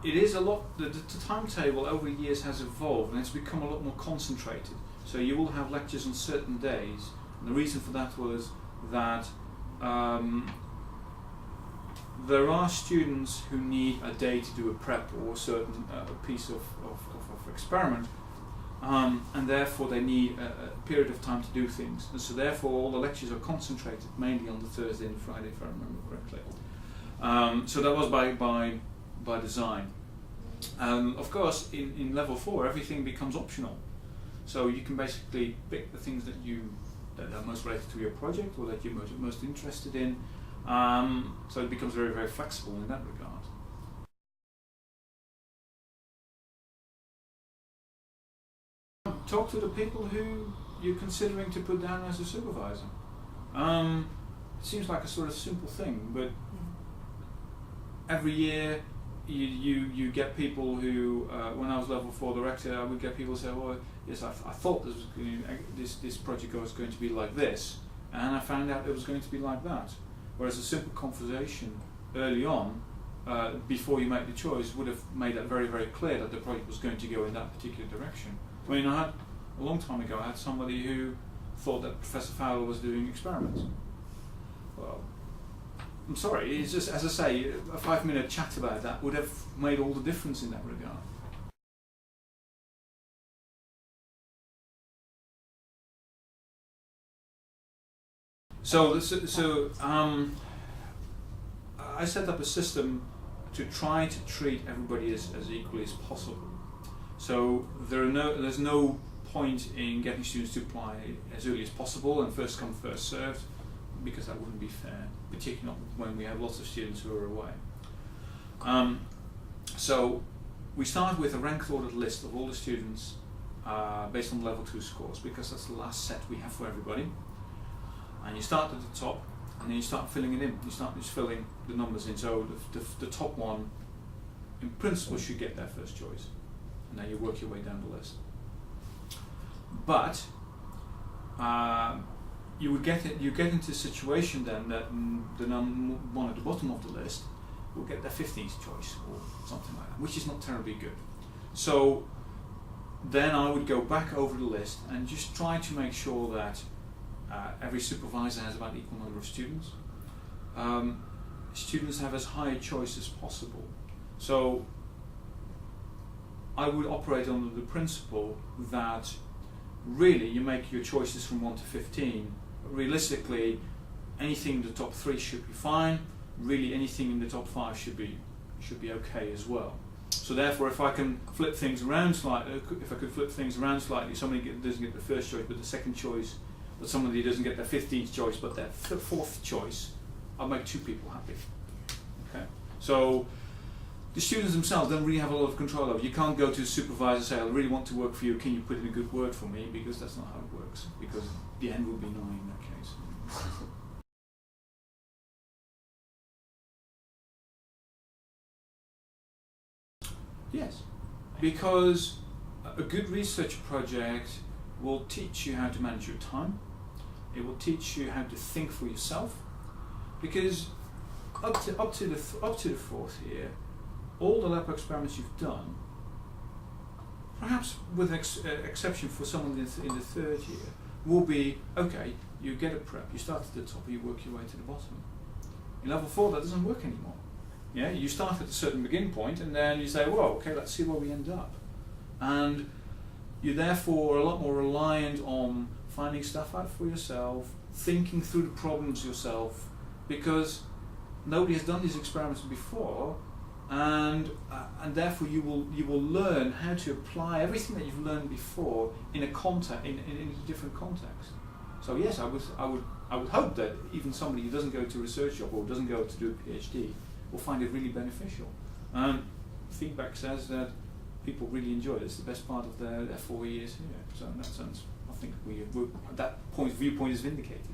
it is a lot. The timetable over the years has evolved and it's become a lot more concentrated. So you will have lectures on certain days, and the reason for that was that there are students who need a day to do a prep or a certain piece of experiment, and therefore they need a period of time to do things. And so therefore all the lectures are concentrated mainly on the Thursday and Friday, if I remember correctly. So that was by design. Of course, in level 4, everything becomes optional. So you can basically pick the things that are most related to your project or that you're most interested in. So it becomes very, very flexible in that regard. Talk to the people who you're considering to put down as a supervisor. It seems like a sort of simple thing, but every year you get people who, when I was level 4 director, I would get people say, "Well, yes, I thought this project was going to be like this, and I found out it was going to be like that." Whereas a simple conversation early on, before you make the choice, would have made it very, very clear that the project was going to go in that particular direction. I mean, a long time ago, I had somebody who thought that Professor Fowler was doing experiments. Well, I'm sorry, it's just, as I say, a 5-minute chat about that would have made all the difference in that regard. So I set up a system to try to treat everybody as equally as possible. So there's no point in getting students to apply as early as possible and first come, first served, because that wouldn't be fair, particularly not when we have lots of students who are away. So we start with a ranked ordered list of all the students based on level 2 scores, because that's the last set we have for everybody. And you start at the top, and then you start filling it in. You start just filling the numbers in. So the top one, in principle, should get their first choice, and then you work your way down the list. But you get into a situation then that the one at the bottom of the list will get their 15th choice or something like that, which is not terribly good. So then I would go back over the list and just try to make sure that every supervisor has about equal number of students. Students have as high a choice as possible. So I would operate under the principle that really you make your choices from 1 to 15. Realistically, anything in the top 3 should be fine. Really, anything in the top 5 should be okay as well. So therefore, if I can flip things around slightly, somebody doesn't get the first choice but the second choice, but somebody doesn't get their 15th choice but their 4th choice, I'll make 2 people happy. Okay. So the students themselves don't really have a lot of control over it. You can't go to the supervisor and say, "I really want to work for you, can you put in a good word for me?" Because that's not how it works, because the end will be 9 in that case. Yes, because a good research project will teach you how to manage your time. It will teach you how to think for yourself, because up to the 4th year, all the lab experiments you've done, perhaps with exception for someone in the 3rd year, will be, okay, you get a prep, you start at the top, you work your way to the bottom. In level 4 that doesn't work anymore. Yeah, you start at a certain beginning point and then you say, well, okay, let's see where we end up. And you're therefore a lot more reliant on finding stuff out for yourself, thinking through the problems yourself, because nobody has done these experiments before, and therefore you will learn how to apply everything that you've learned before in a different context. So yes, I would hope that even somebody who doesn't go to a research job or doesn't go to do a PhD will find it really beneficial. Feedback says that people really enjoy it. It's the best part of their 4 years here. So in that sense, I think that viewpoint is vindicated.